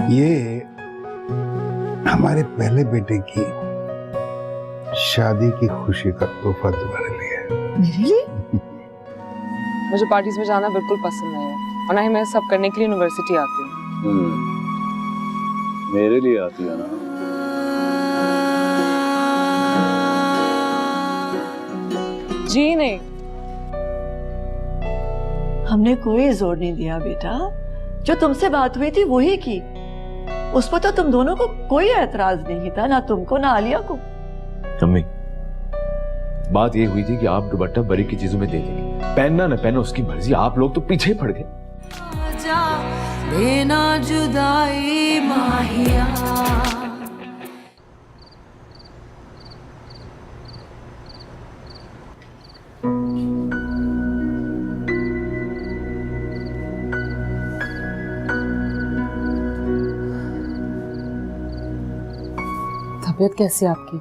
ये हमारे पहले बेटे की शादी की खुशी का तोहफा तुम्हारे लिए। मेरे लिए? मुझे पार्टीज में जाना बिल्कुल पसंद नहीं है और ना ही मैं सब करने के लिए यूनिवर्सिटी आती हूँ। मेरे लिए आती है ना। जी नहीं, हमने कोई जोर नहीं दिया बेटा, जो तुमसे बात हुई थी वही की। उस पर तो तुम दोनों को कोई एतराज नहीं था, ना तुमको ना आलिया को। अम्मी, बात ये हुई थी कि आप दुपट्टा बरी की चीजों में दे देंगे, पहनना न पहनना उसकी मर्जी, आप लोग तो पीछे पड़ गए। देना जुदाई माहिया। तबीयत कैसी है आपकी?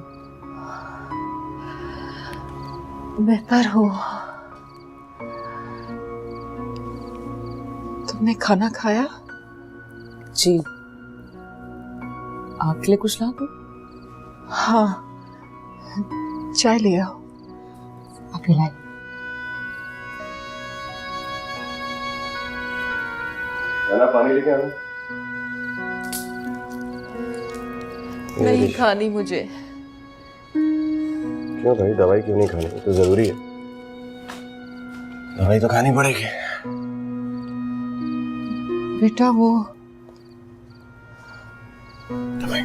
बेहतर हो। तुमने खाना खाया? जी। आपके लिए कुछ ला दूं? हाँ, चाय ले आओ। आप लाए। पानी लेके आना। नहीं खानी मुझे। क्यों भाई, दवाई क्यों नहीं खानी? तो जरूरी है, दवाई तो खानी पड़ेगी। बेटा वो दवाई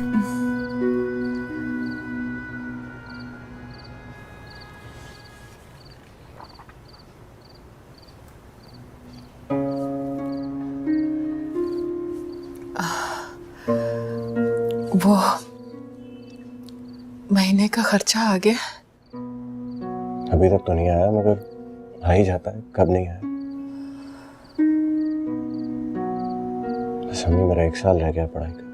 वो महीने का खर्चा आ गया? अभी तक तो नहीं आया, मगर आ ही जाता है। कब नहीं आया? बस हमें मेरा 1 साल रह गया पढ़ाई का।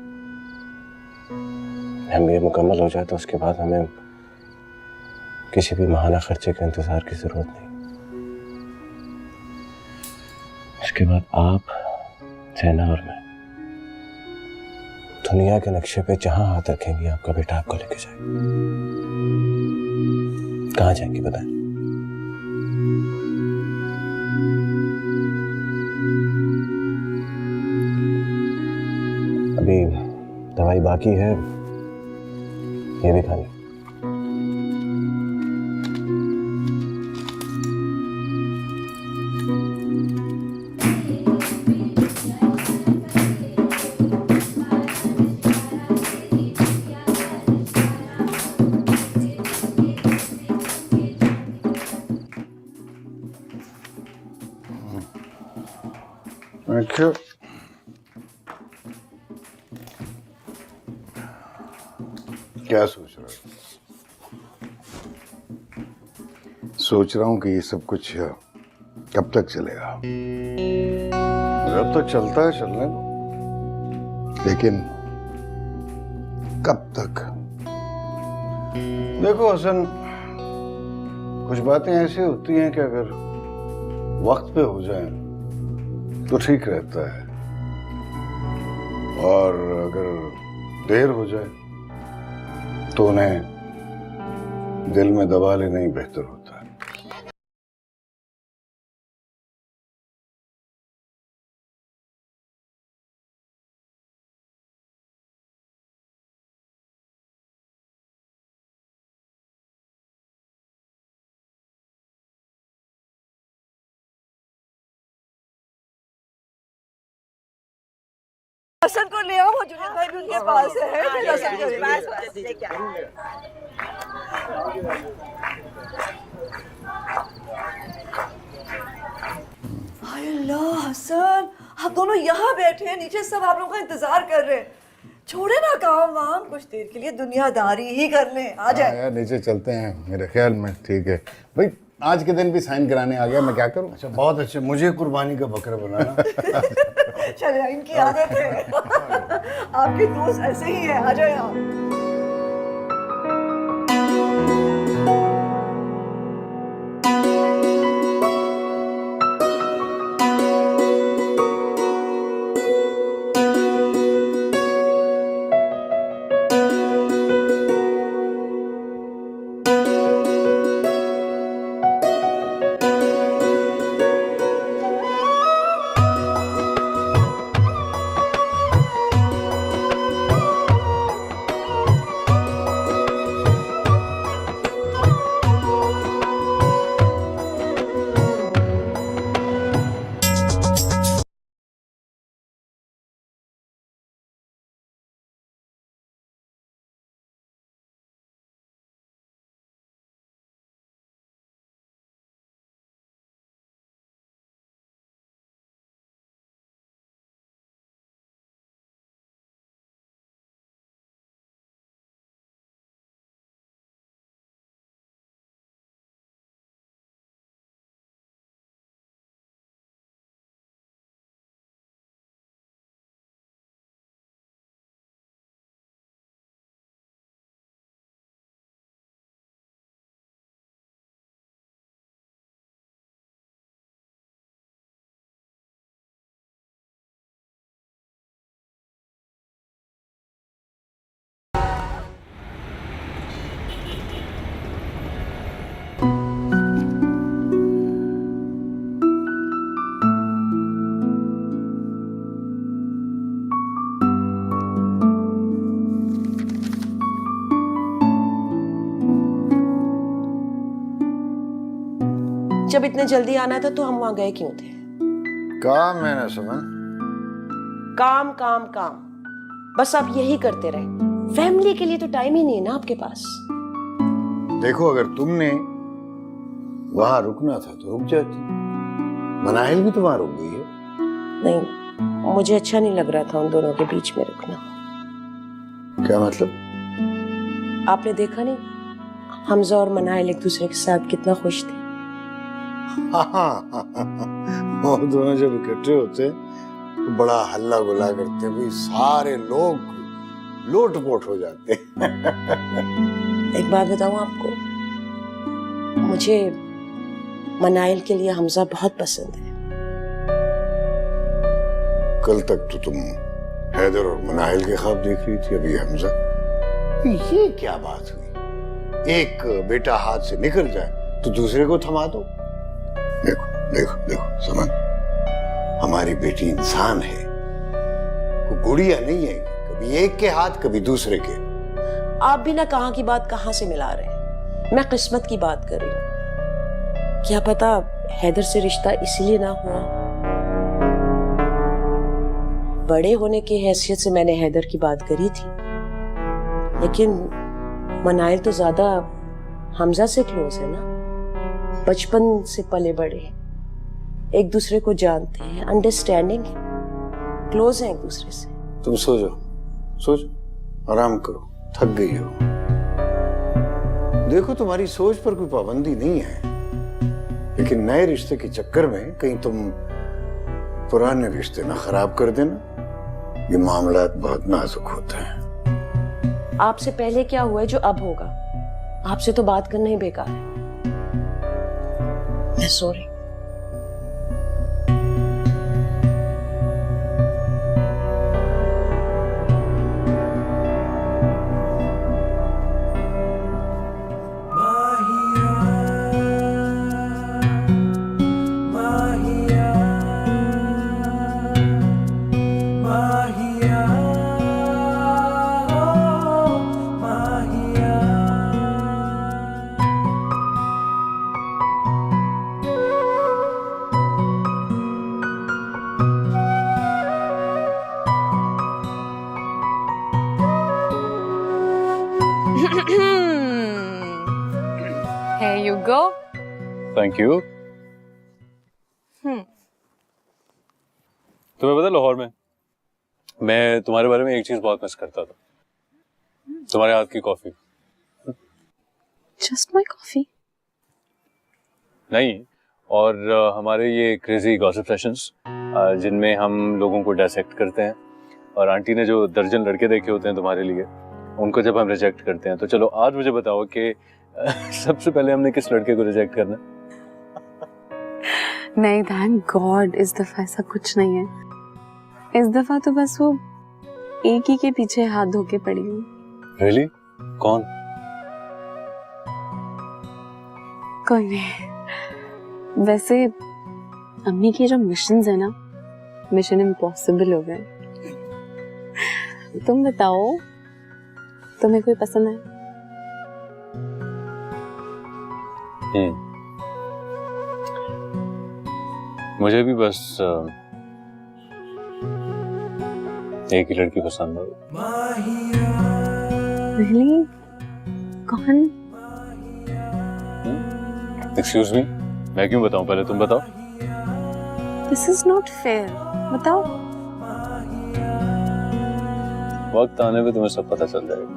MBA मुकम्मल हो जाए तो उसके बाद हमें किसी भी महाना खर्चे के इंतजार की जरूरत नहीं। उसके बाद आप, सैना और मैं दुनिया के नक्शे पे जहां हाथ रखेंगे आपका बेटा आपको लेके जाएगा। कहाँ जाएंगे बताएं? अभी दवाई बाकी है, ये भी खानी। अच्छा, क्या सोच रहे हो? सोच रहा हूं कि ये सब कुछ कब तक चलेगा। जब तक चलता है चलने दो, लेकिन कब तक? देखो हसन, कुछ बातें ऐसी होती हैं कि अगर वक्त पे हो जाए तो ठीक रहता है, और अगर देर हो जाए तो उन्हें दिल में दबा लेना ही बेहतर होता है। हसन को ले आओ, जुनैद भाई भी उनके पास है। हसन को लेके आओ। हाय अल्लाह, हसन आप दोनों यहाँ बैठे हैं, नीचे सब आप लोगों का इंतजार कर रहे हैं। छोड़े ना काम वाम, कुछ देर के लिए दुनियादारी ही कर लें। आ जाए यार, नीचे चलते हैं। मेरे ख्याल में ठीक है भाई, आज के दिन भी साइन कराने आ गया, मैं क्या करूं? अच्छा, बहुत अच्छे। मुझे कुर्बानी का बकरा बनाना। चले, इनकी आदत है। आपके दोस्त ऐसे ही है। आ जाए यहाँ। जब इतने जल्दी आना था तो हम वहां गए क्यों थे? काम है ना सुमन। काम काम काम, बस आप यही करते रहे। फैमिली के लिए तो टाइम ही नहीं है ना आपके पास। देखो, अगर तुमने वहां रुकना था तो रुक जाती। मनाहिल भी तो वहां रुक गई है। नहीं, मुझे अच्छा नहीं लग रहा था उन दोनों के बीच में रुकना। क्या मतलब? आपने देखा नहीं, हमजा और मनाहिल एक दूसरे के साथ कितना खुश थे। वो दोनों जब इकट्ठे होते हैं तो बड़ा हल्ला गुल्ला करते हैं, भाई सारे लोग लोटपोट हो जाते हैं। एक बात बताऊं आपको, मुझे मनाइल के लिए हमजा बहुत पसंद है। कल तक तो तुम हैदर और मनाहिल के ख्वाब देख रही थी, अभी हमजा। ये क्या बात हुई? एक बेटा हाथ से निकल जाए तो दूसरे को थमा दो। देखो देखो देखो समन, हमारी बेटी इंसान है, वो गुड़िया नहीं है, कभी एक के हाथ कभी दूसरे के। आप भी ना कहाँ की बात कहाँ से मिला रहे हैं। मैं किस्मत की बात कर रही हूँ। क्या पता हैदर से रिश्ता इसलिए ना हुआ। बड़े होने की हैसियत से मैंने हैदर की बात करी थी, लेकिन मनाइल तो ज्यादा हमजा से क्लोज है ना। बचपन से पले बड़े, एक दूसरे को जानते हैं, अंडरस्टैंडिंग है, क्लोज हैं एक दूसरे से। तुम सो जाओ, सो जाओ, आराम करो, थक गई हो। देखो, तुम्हारी सोच पर कोई पाबंदी नहीं है, लेकिन नए रिश्ते के चक्कर में कहीं तुम पुराने रिश्ते ना खराब कर देना। ये मामला बहुत नाजुक होता है। आपसे पहले क्या हुआ है जो अब होगा? आपसे तो बात करना ही बेकार है। मैं sorry. Here you go. Thank you. तुम्हें पता लाहौर में मैं तुम्हारे बारे में एक चीज बहुत मिस करता था, तुम्हारे हाथ की कॉफी। Just my coffee. नहीं, और हमारे ये क्रेजी गॉसिप सेशंस जिनमें हम लोगों को डायसेक्ट करते हैं, और आंटी ने जो दर्जन लड़के देखे होते हैं तुम्हारे लिए, उनको जब हम रिजेक्ट करते हैं, तो चलो आज मुझे बताओ कि सबसे पहले हमने किस लड़के को रिजेक्ट करना? नहीं, थैंक गॉड इस दफा ऐसा कुछ नहीं है। इस दफा तो बस वो एक ही के पीछे हाथ धो के पड़ी हूँ। रियली? कौन? कोई नहीं। वैसे अम्मी के जो मिशंस है ना, मिशन इम्पॉसिबल हो गए। तुम बताओ, तुम्हें कोई पसंद है? मुझे भी बस एक ही लड़की पसंद है। Really? कौन? एक्सक्यूज मी, मैं क्यों बताऊं? पहले तुम बताओ। This is not fair. बताओ। वक्त आने पे तुम्हें सब पता चल जाएगा।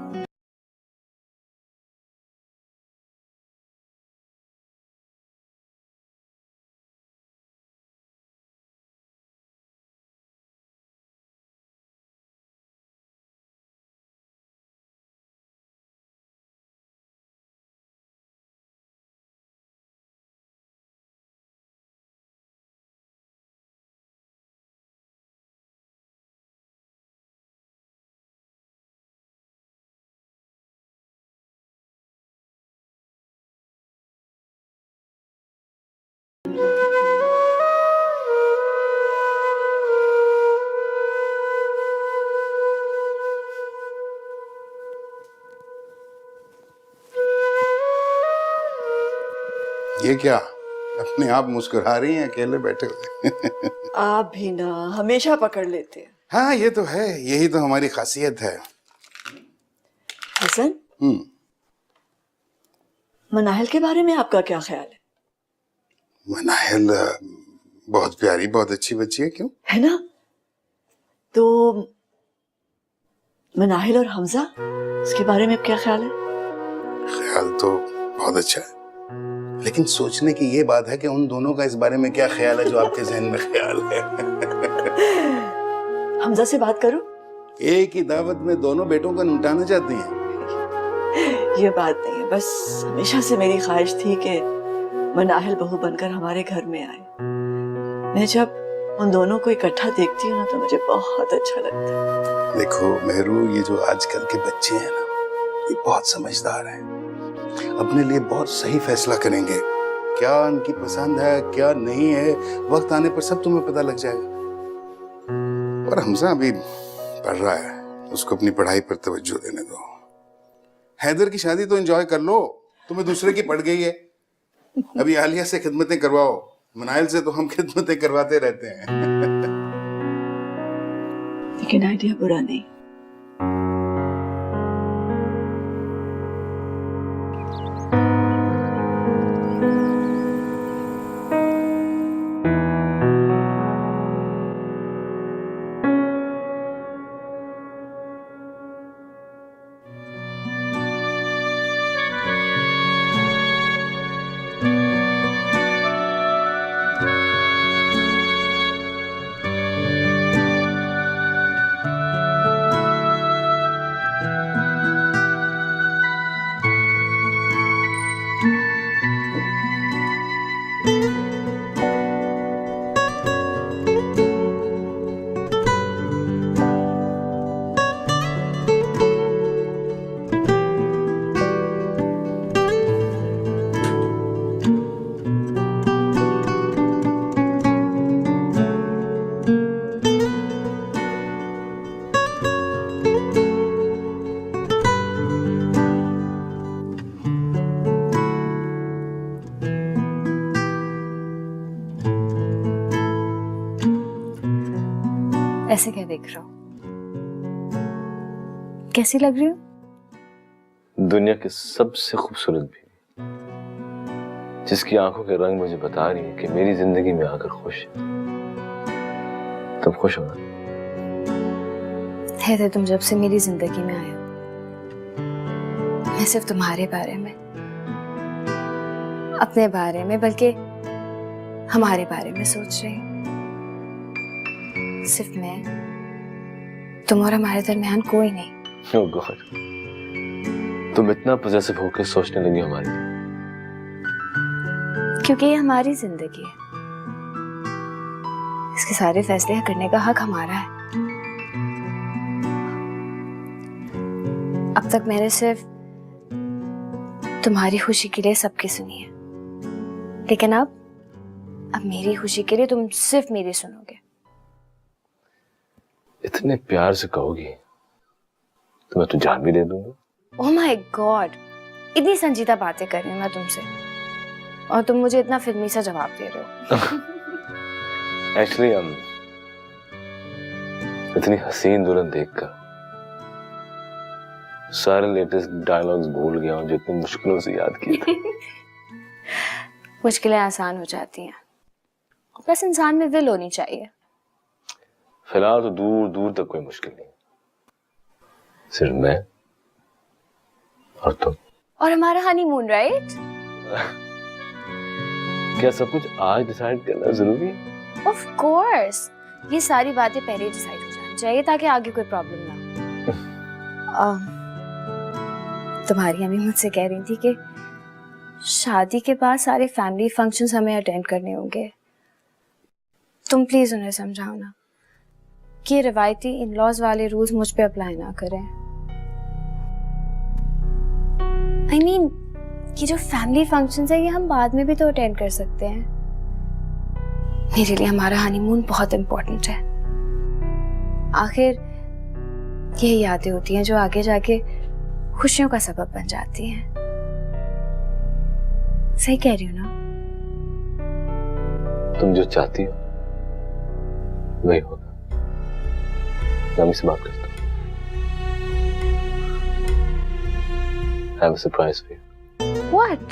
ये क्या? अपने आप मुस्कुरा रही हैं अकेले बैठे हुए। आप भी ना हमेशा पकड़ लेते हैं। हाँ ये तो है, यही तो हमारी खासियत है। हसन, मनाहिल के बारे में आपका क्या ख्याल है? मनाहिल बहुत प्यारी, बहुत अच्छी बच्ची है, क्यों? है ना? तो मनाहिल और हमजा, इसके बारे में क्या ख्याल है? ख्याल तो बहुत अच्छा है, लेकिन सोचने की ये बात है कि उन दोनों का इस बारे में क्या ख्याल है जो आपके जहन में ख्याल है। हमजा से बात करो। एक ही दावत में दोनों बेटों का निपटाना चाहती हैं। ये बात नहीं है, बस हमेशा से मेरी ख्वाहिश थी कि मनाहिल बहू बनकर हमारे घर में आए। मैं जब उन दोनों को इकट्ठा देखती हूँ ना तो मुझे बहुत अच्छा लगता है। देखो मेहरू, ये जो आजकल के बच्चे हैं ना, ये बहुत समझदार हैं, अपने लिए बहुत सही फैसला करेंगे। क्या उनकी पसंद है क्या नहीं है, वक्त आने पर सब तुम्हें पता लग जाएगा। और हमजा अभी पढ़ रहा है, उसको अपनी पढ़ाई पर तवज्जो देने दो। हैदर की शादी तो एंजॉय कर लो, तुम्हें दूसरे की पड़ गई है। अभी आलिया से खिदमतें करवाओ, मनाइल से तो हम खिदमतें करवाते रहते हैं। लेकिन आइडिया बुरा नहीं। ऐसे क्या देख रहे हो? कैसी लग रही हो? दुनिया की सबसे खूबसूरत भी, जिसकी आंखों के रंग मुझे बता रही है कि मेरी जिंदगी में आकर खुश है। तुम खुश हो ना? है तुम जब से मेरी जिंदगी में आए हो, मैं सिर्फ तुम्हारे बारे में, अपने बारे में, बल्कि हमारे बारे में सोच रही हूँ। सिर्फ मैं, तुम और हमारे दरमियान कोई नहीं। Oh God, तुम इतना पॉसेसिव होकर सोचने लगी हमारी, क्योंकि ये हमारी जिंदगी है, इसके सारे फैसले करने का हक हमारा है। अब तक मैंने सिर्फ तुम्हारी खुशी के लिए सबकी सुनी है, लेकिन अब मेरी खुशी के लिए तुम सिर्फ मेरी सुनोगे। इतने प्यार से कहोगी तो मैं तो जान भी दे दूंगा। ओह माय गॉड, इतनी संजीदा बातें कर रही हूँ मैं तुमसे, और तुम मुझे इतना फिल्मी सा जवाब दे रहे हो। एक्चुअली इतनी हसीन दुल्हन देखकर सारे लेटेस्ट डायलॉग्स भूल गया हूँ जो इतनी मुश्किलों से याद किए थे। मुश्किलें आसान हो जाती हैं, बस इंसान में दिल होनी चाहिए। फिलहाल तो दूर दूर तक कोई मुश्किल नहीं, सिर्फ मैं और तुम और हमारा हनीमून, राइट? क्या सब कुछ आज डिसाइड करना जरूरी है? ऑफ कोर्स, ये सारी बातें पहले ही डिसाइड हो जानी चाहिए ताकि आगे कोई प्रॉब्लम ना हो। तुम्हारी अम्मी मुझसे कह रही थी कि शादी के बाद सारे फैमिली फंक्शंस हमें अटेंड करने होंगे। तुम प्लीज उन्हें समझाओ ना कि रिवायती इन-लॉज वाले रूल्स मुझ पे अप्लाई ना करें। I mean, ये जो फैमिली फंक्शंस है ये हम बाद में भी तो अटेंड कर सकते हैं। मेरे लिए हमारा हनीमून बहुत इम्पोर्टेंट है। आखिर ये यादें होती हैं जो आगे जाके खुशियों का सबब बन जाती हैं। सही कह रही हूँ ना? तुम जो चाहती हो वही होगा। मम्मी से बात करता हूँ। I have a surprise for you. What?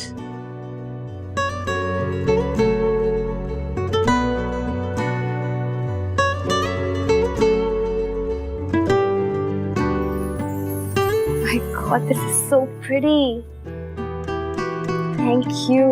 My God, this is so pretty. Thank you.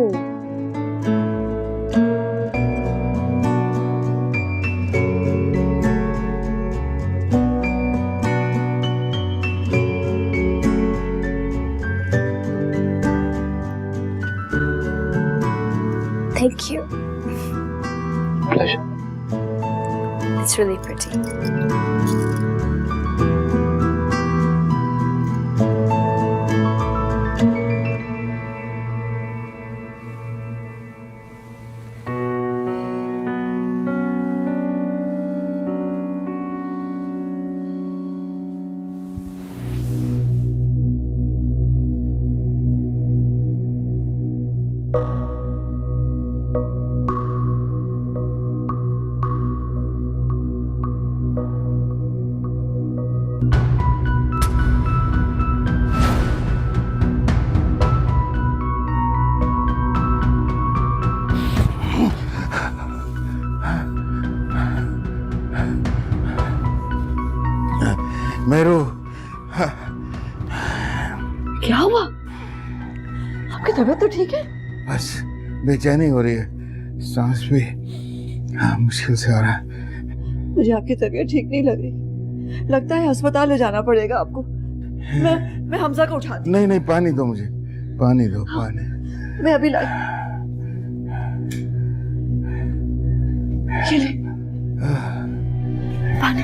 Thank you. Pleasure. It's really pretty. Meru, क्या हुआ? आपकी तबीयत तो ठीक है? बस बेचैनी हो रही है, सांस भी मुश्किल से आ रहा है। मुझे आपकी तबीयत ठीक नहीं लग रही, लगता है अस्पताल ले जाना पड़ेगा आपको। मैं हमजा को उठाती। नहीं नहीं, पानी दो मुझे, पानी दो, पानी। मैं अभी लाई। ये ले पानी।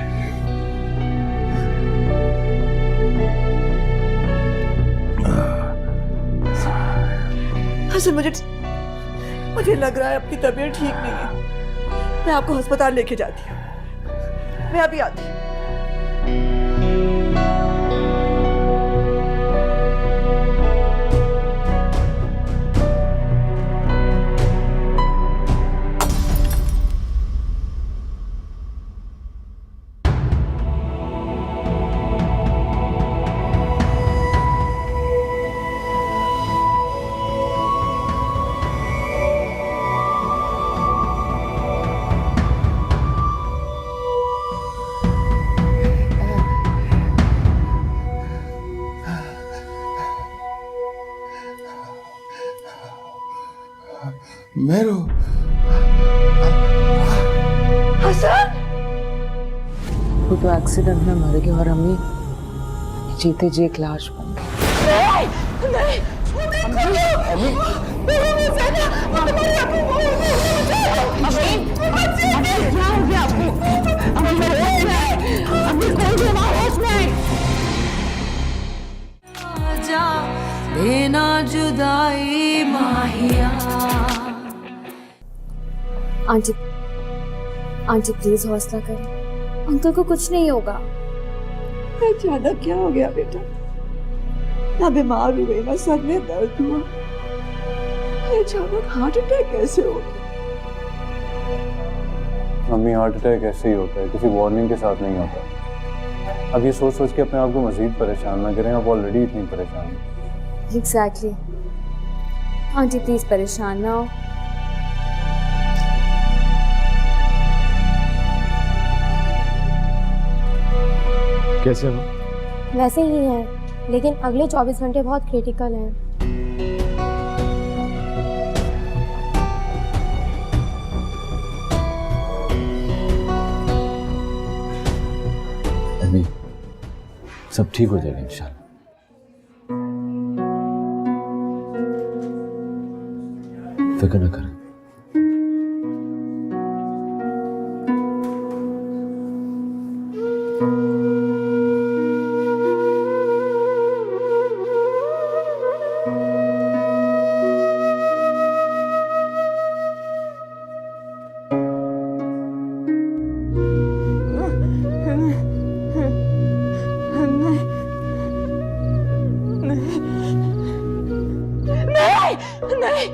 मुझे लग रहा है आपकी तबीयत ठीक नहीं है। मैं आपको अस्पताल लेके जाती हूँ। मैं अभी आती हूँ। मेरू, हसन, वो तो एक्सीडेंट में मर गए और अम्मी जीते जी एक लाश बन गई। नहीं, आजा देना जुदाई माहिया। आंटी, आंटी प्लीज हौसला करें, अंकल को कुछ नहीं होगा। अचानक क्या हो गया बेटा? ना बीमार हुए, ना सर में दर्द हुआ, ये अचानक हार्ट अटैक कैसे हो गया? मम्मी, हार्ट अटैक ऐसे ही होता है, किसी वार्निंग के साथ नहीं होता। अब ये सोच सोच के अपने आप को मजीद परेशान ना करें, आप ऑलरेडी इतनी परेशान हैं। एग्जैक्टली। आंटी प्लीज परेशान ना हो। कैसे हो? वैसे ही है, लेकिन अगले 24 घंटे बहुत क्रिटिकल हैं। अम्मी, सब ठीक हो जाएगा इंशाल्लाह। फिक्र न करें। नहीं, नहीं,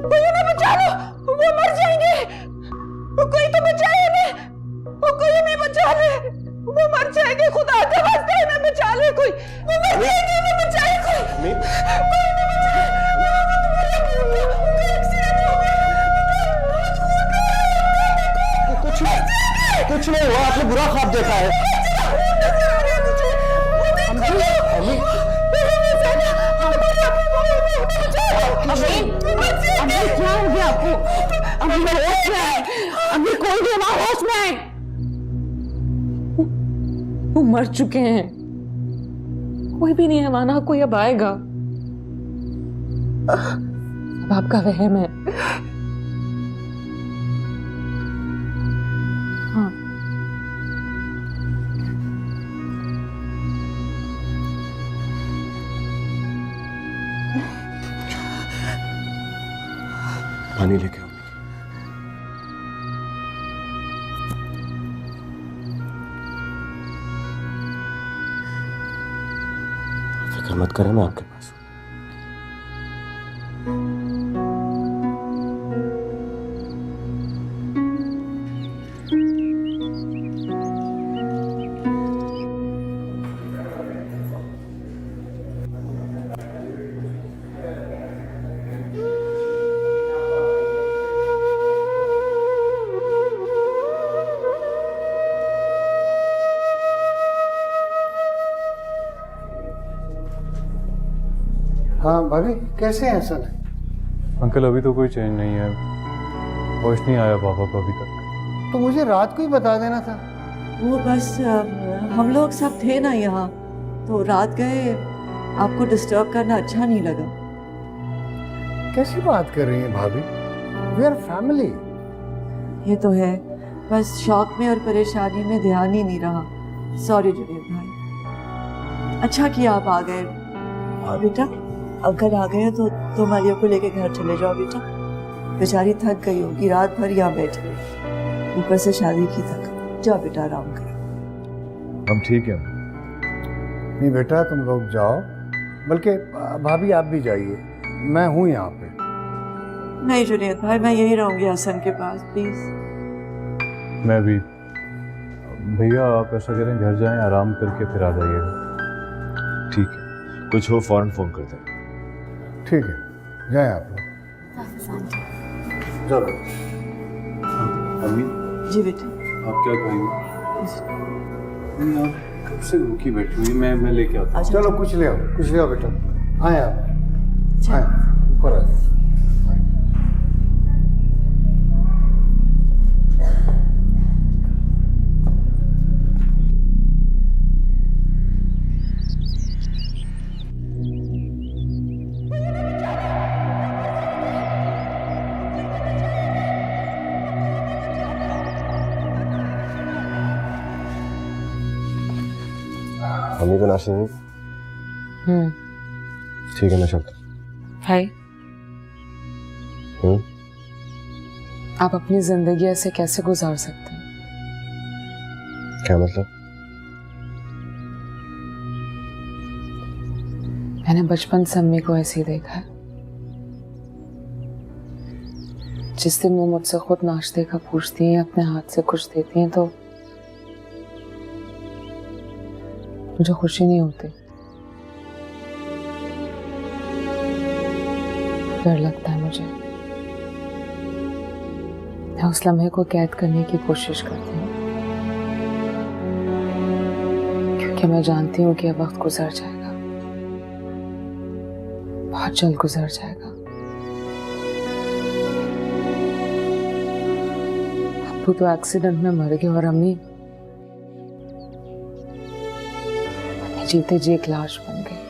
मुझे ना बचा लो, वो मर जाएंगे। के खुदा का वास्ता है ना बचा ले कोई, मैं मर जाएगी, मैं बचाए कोई, कोई ना बचाए, कुछ नहीं हुआ, आपने बुरा ख्वाब देखा है। क्या हो गया आपको? अभी होश में है, अभी कोई भी हमारा होश में है। वो मर चुके हैं, कोई भी नहीं है माना, कोई अब आएगा। अब आपका वहम है। हाँ पानी लेके आओ। फिक्र मत करें, मैं आपके पास हूं। हाँ भाभी, कैसे हैं असल? अंकल अभी तो कोई चेंज नहीं है, होश नहीं आया पापा को अभी तक। तो मुझे रात को ही बता देना था। वो बस हम लोग सब थे ना यहाँ, तो रात गए, आपको डिस्टर्ब करना अच्छा नहीं लगा। कैसी बात कर रही हैं भाभी? We are family. ये तो है, बस शौक में और परेशानी में ध्यान ही नहीं रहा। सॉरी जुनेद भाई। अच्छा किया आप आ गए। बेटा अंकल आ गए तो तुम आलिया को लेके घर चले जाओ बेटा, बेचारी थक गई होगी, रात भर यहाँ बैठ गई, ऊपर से शादी की थक। जाओ बेटा आराम करो। हम ठीक है। नहीं बेटा, तुम लोग जाओ, बल्कि भाभी आप भी जाइए, मैं हूँ यहाँ पे। नहीं जुनेद भाई, मैं यही रहूंगी हसन के पास, प्लीज। मैं भी। भैया आप ऐसा करें, घर जाएं, आराम करके फिर आ जाइएगा। ठीक है, कुछ हो फौरन फोन करते हैं। ठीक है, जाएं आप लोग। चलो। अम्मी जी बेटा। आप क्या कहेंगे? आप कब से रुकी बैठी हुई, मैं लेके आता हूँ। चलो कुछ ले आओ, कुछ ले आओ बेटा। आए आप, आए ऊपर आए। मम्मी को नाश्ता दे। ठीक है, मैं चलता भाई, हूँ। आप अपनी जिंदगी ऐसे कैसे गुजार सकते हैं? क्या मतलब? मैंने बचपन से अम्मी को ऐसे ही देखा है। जिस दिन वो मुझसे खुद नाश्ते का पूछती हैं, अपने हाथ से कुछ देती हैं, तो मुझे खुशी नहीं होती, डर लगता है मुझे। मैं उस लम्हे को कैद करने की कोशिश करती हूँ, क्योंकि मैं जानती हूँ कि अब वक्त गुजर जाएगा, बहुत जल्द गुजर जाएगा। अब्बू तो एक्सीडेंट में मर गए और अम्मी जीते जी एक लाश बन गई,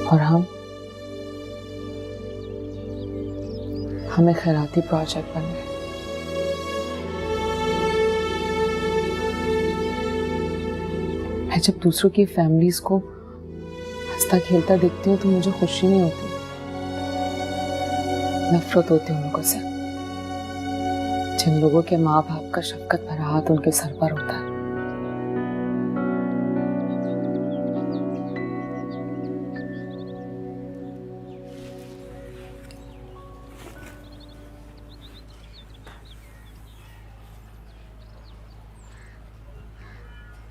और हम एक खैराती प्रोजेक्ट बन गए। मैं जब दूसरों की फैमिलीज को हंसता खेलता देखती हूँ तो मुझे खुशी नहीं होती, नफरत होती है उन लोगों से, जिन लोगों के माँ बाप का शफकत भरा हाथ उनके सर पर होता है।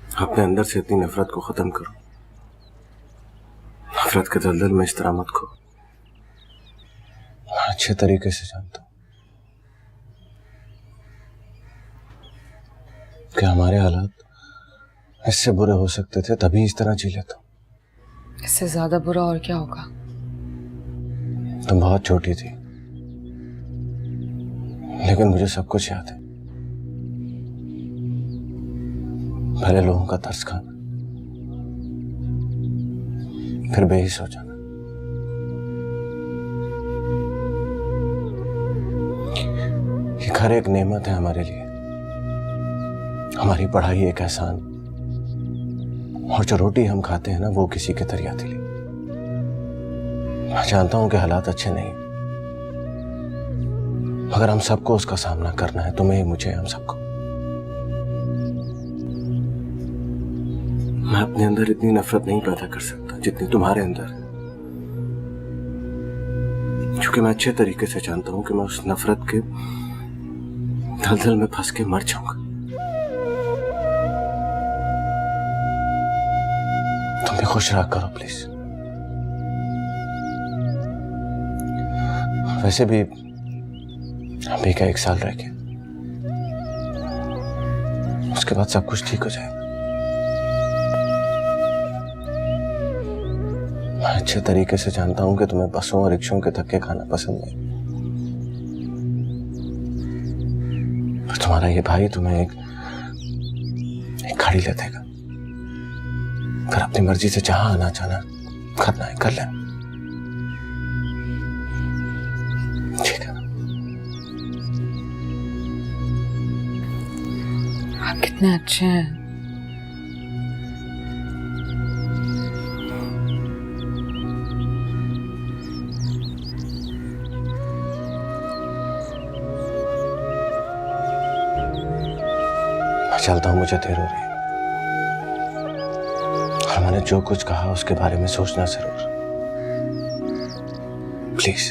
अपने अंदर से इतनी नफरत को खत्म करो। नफरत के दलदल में इस तरह मत खो। मैं अच्छे तरीके से जानता हूं कि हमारे हालात इससे बुरे हो सकते थे, तभी इस तरह जी लेता हूं। इससे ज्यादा बुरा और क्या होगा? तुम बहुत छोटी थी, लेकिन मुझे सब कुछ याद है। पहले लोगों का तरस खाना, फिर बेहिस हो जाना, ये घर एक नेमत है हमारे लिए, हमारी पढ़ाई एक एहसान, और जो रोटी हम खाते हैं ना वो किसी के दरियादिली। मैं जानता हूं कि हालात अच्छे नहीं, मगर हम सबको उसका सामना करना है, तुम्हें, मुझे, हम सबको। मैं अपने अंदर इतनी नफरत नहीं पैदा कर सकता जितनी तुम्हारे अंदर है, क्योंकि मैं अच्छे तरीके से जानता हूं कि मैं उस नफरत के दलदल में फंस के मर जाऊंगा। तुम भी खुश रहा करो प्लीज। वैसे भी अभी का 1 साल रह गया, उसके बाद सब कुछ ठीक हो जाएगा। मैं अच्छे तरीके से जानता हूं कि तुम्हें बसों और रिक्शों के धक्के खाना पसंद नहीं, पर तुम्हारा ये भाई तुम्हें एक गाड़ी ले देगा, फिर अपनी मर्जी से जहां आना जाना करना है कर लेना। ठीक है? आप कितने अच्छे हैं। मैं चलता हूं, मुझे देर हो रही है, और मैंने जो कुछ कहा उसके बारे में सोचना जरूर, प्लीज।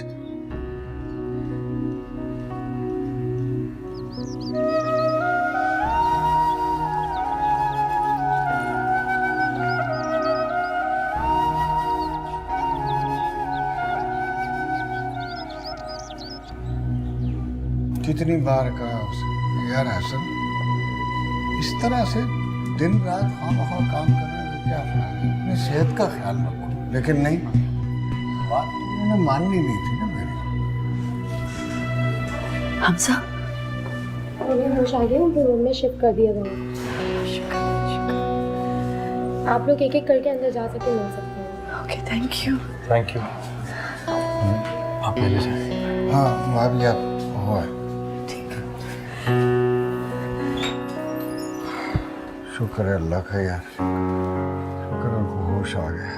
कितनी बार कहा उसे, यार हसन, इस तरह से दिन रात खामखा काम करने का क्या फायदा है? अपनी सेहत का ख्याल रखो। लेकिन नहीं, बात उन्होंने माननी नहीं थी ना मेरी। हमजा, उन्हें होश आ गया, उनको रूम में शिफ्ट कर दिया गया। आप लोग एक एक करके अंदर जा सके मिल सकते हैं। Okay, thank you. Thank you. आप पहले जाए। हाँ, वहाँ भी आप हो है। शुक्र है अल्लाह का यार, शुक्र है उनको होश आ गया।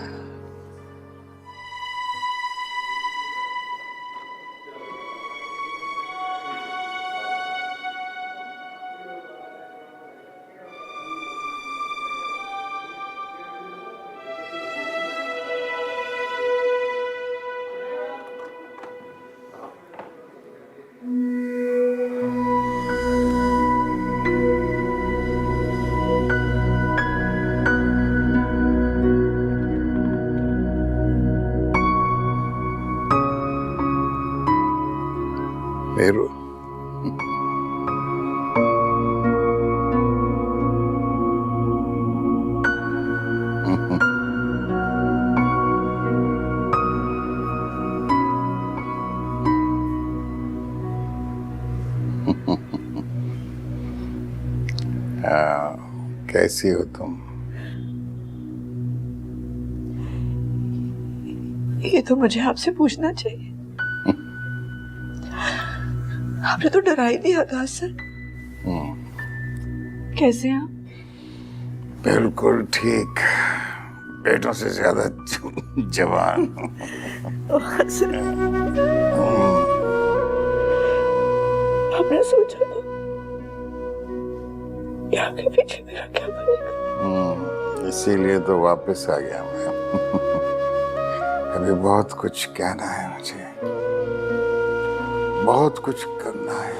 मेरू, कैसी हो तुम? ये तो मुझे आपसे पूछना चाहिए। आपने तो डरा ही दिया था सर। कैसे हैं आप? बिल्कुल ठीक, बेटों से ज्यादा जवान। आपने सोचा था यहाँ के पीछे मेरा क्या बनेगा? इसीलिए तो वापस आ गया मैं। अभी बहुत कुछ कहना है मुझे, बहुत कुछ करना है।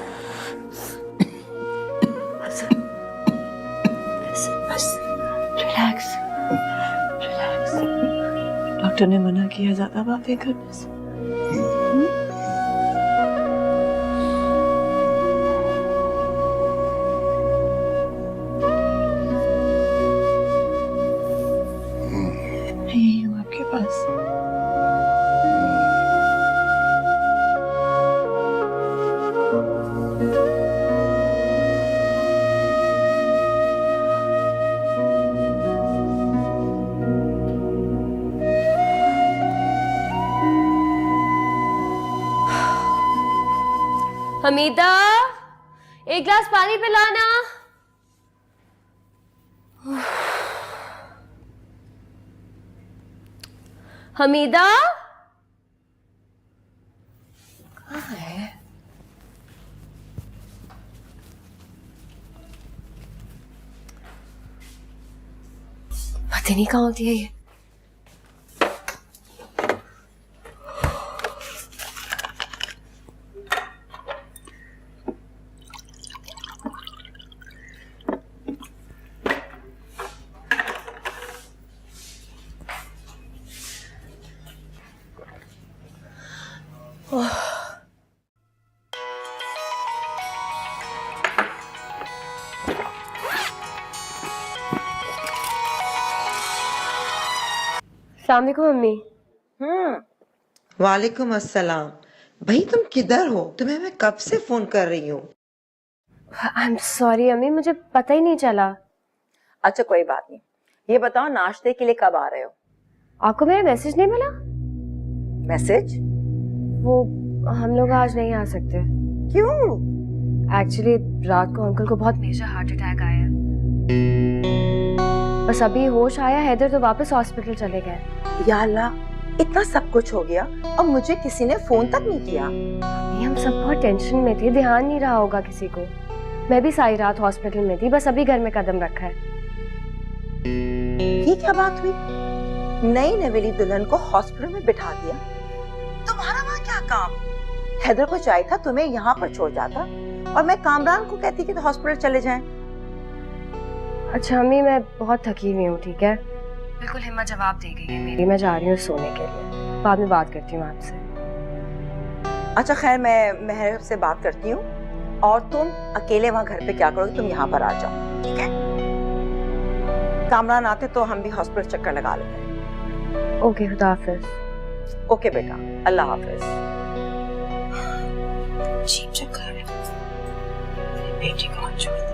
बस रिलैक्स रिलैक्स। डॉक्टर ने मना किया ज्यादा बातें करने से। मैं यही हूँ आपके पास। हमीदा, एक गिलास पानी पिलाना। हमीदा, कहाँ है? पता नहीं कहाँ होती है ये। अस्सलाम वालेकुम मम्मी। वालेकुम अस्सलाम। भाई तुम किधर हो? तुम्हें मैं कब से फोन कर रही हूँ। आई एम सॉरी अम्मी, मुझे पता ही नहीं चला। अच्छा कोई बात नहीं, ये बताओ नाश्ते के लिए कब आ रहे हो? आपको मेरा मैसेज नहीं मिला? मैसेज? वो हम लोग आज नहीं आ सकते। क्यों? एक्चुअली रात को अंकल को बहुत मेजर हार्ट अटैक आया है। बस अभी होश आया, हैदर तो वापस हॉस्पिटल चले गए। या अल्लाह, इतना सब कुछ हो गया और मुझे किसी ने फोन तक नहीं किया। हम सब बहुत टेंशन में थे, ध्यान नहीं रहा होगा किसी को। मैं भी सारी रात हॉस्पिटल में थी, बस अभी घर में कदम रखा है। ये क्या बात हुई? नई नवेली दुल्हन को हॉस्पिटल में बिठा दिया। तुम्हारा वहाँ क्या काम? हैदर को चाहिए था तुम्हें यहाँ पर छोड़ जाता और मैं कामरान को कहती कि तो हॉस्पिटल चले जाएं। अच्छा अम्मी, मैं बहुत थकी हुई हूँ, ठीक है? बिल्कुल हिम्मत जवाब दे गई है मेरी। मैं जा रही हूँ सोने के लिए, बाद में बात करती हूँ आपसे। अच्छा खैर, मैं महर से बात करती हूँ और तुम अकेले वहाँ घर पे क्या करोगे? तुम यहाँ पर आ जाओ, ठीक है? कामरान आते तो हम भी हॉस्पिटल चक्कर लगा लेते हैं। ओके, खुदा हाफिज। ओके बेटा, अल्लाह हाफिज। अजीब चक्कर है, मेरी बेटी को छोड़ दे।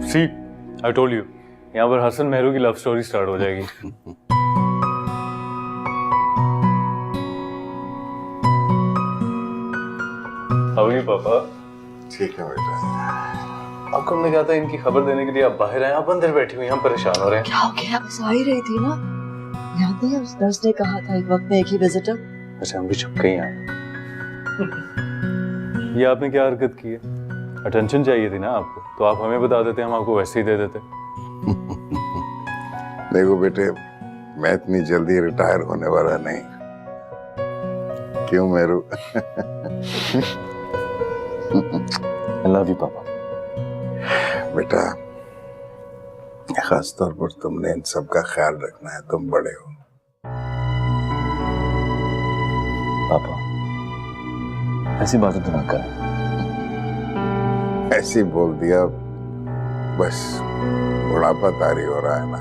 सी, आई टोल्ड यू, यहाँ पर हसन मेहरू की लव स्टोरी स्टार्ट हो जाएगी। हाउ आर यू पापा? ठीक है बेटा। आपको हमने कहा था इनकी खबर देने के लिए आप बाहर आए, आप अंदर बैठी हुई, हम परेशान हो रहे हैं। क्या हो गया? बस आ ही रही थी ना। याद नहीं है उस नर्स ने कहा था एक वक्त में एक ही विजिटर। अच्छा, हम भी छुप के ही आए। ये आपने क्या हरकत की है? अटेंशन चाहिए थी ना आपको, तो आप हमें बता देते, हम आपको वैसे ही दे देते। देखो बेटे, मैं इतनी जल्दी रिटायर होने वाला नहीं। क्यों मेरू? आई लव यू पापा। बेटा, खास तौर पर तुमने इन सब का ख्याल रखना है, तुम बड़े हो। पापा ऐसी बातें तो ना करें। ऐसी बोल दिया, बस बुढ़ापा तारी हो रहा है ना।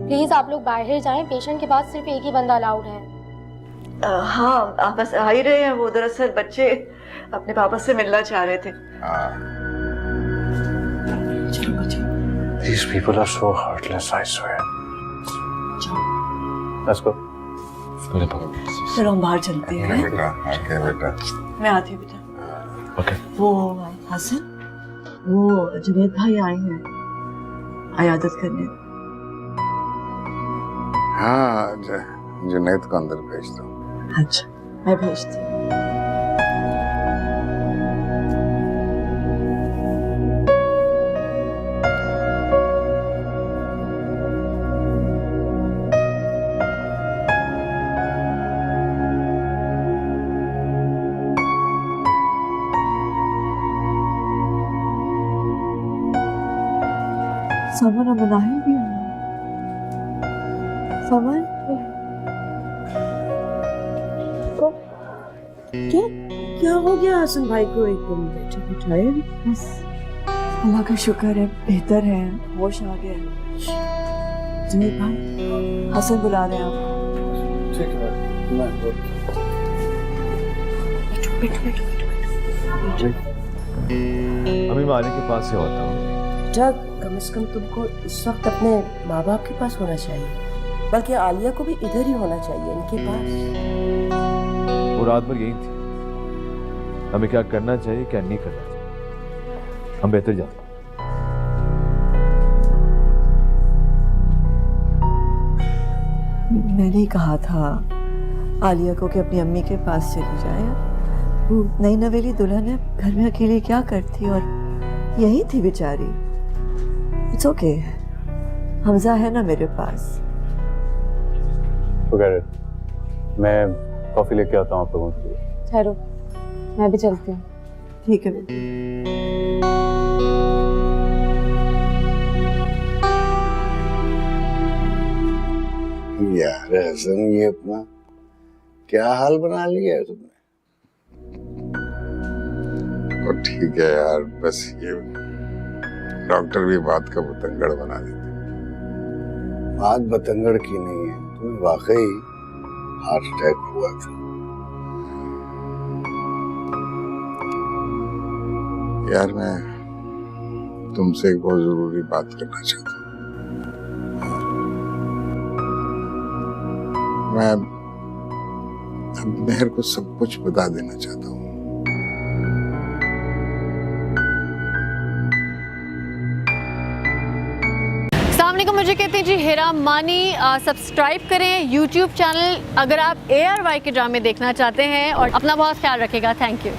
प्लीज आप लोग बाहर जाएं, पेशेंट के पास सिर्फ एक ही बंदा अलाउड है। हाँ, आप बस आ ही रहे हैं। वो दरअसल बच्चे अपने पापा से मिलना चाह रहे थे। चलो बच्चों। These people are so heartless, I swear. Let's go. मेरे पास चलो हम बाहर चलते हैं। बेटा आके बेटा। मैं आती हूँ बेटा। ओके। वो हसन, वो जुनैद भाई आए हैं अयादत करने। हाँ जुनैद को अंदर भेज दो। अच्छा मैं भेजती हूँ। समन अब मनाहिल भी है। समन क्या हो गया हसन भाई को एकदम बैठे बिठाए? बस अल्लाह का शुक्र है, बेहतर है, होश आ गया है। जुनैद भाई हसन बुला रहे हैं आपको। ठीक है मैं अभी मैं आने के पास से होता हूँ। बेटा कम से कम तुमको इस वक्त अपने माँ बाप के पास होना चाहिए, बल्कि आलिया को भी इधर ही होना चाहिए इनके पास। वो रात भर यही थी। हमें क्या करना चाहिए क्या नहीं करना चाहिए हम बेहतर जानते हैं। मैंने ही कहा था आलिया को कि अपनी अम्मी के पास चली जाए। वो नई नवेली दुल्हन है, घर में अकेली क्या करती, और यही थी बेचारी। इट्स ओके, हमजा है ना मेरे पास। मैं कॉफी लेके आता हूँ आप लोगों के लिए। ठहरो, मैं भी चलती हूँ। ठीक है बेटी। यार हसन ये अपना क्या हाल बना लिया है तुमने? और ठीक है यार, बस ये डॉक्टर भी बात का बतंगड़ बना देते। बात बतंगड़ की नहीं है, तुम्हें वाकई हार्ट अटैक हुआ था। यार मैं तुमसे एक बहुत जरूरी बात करना चाहता हूँ। मैं अब मेहर को सब कुछ बता देना चाहता हूँ। सामने को मुझे कहते हैं जी हेरा मानी। सब्सक्राइब करें YouTube चैनल अगर आप ARY के ड्रामे देखना चाहते हैं, और अपना बहुत ख्याल रखेगा। Thank you.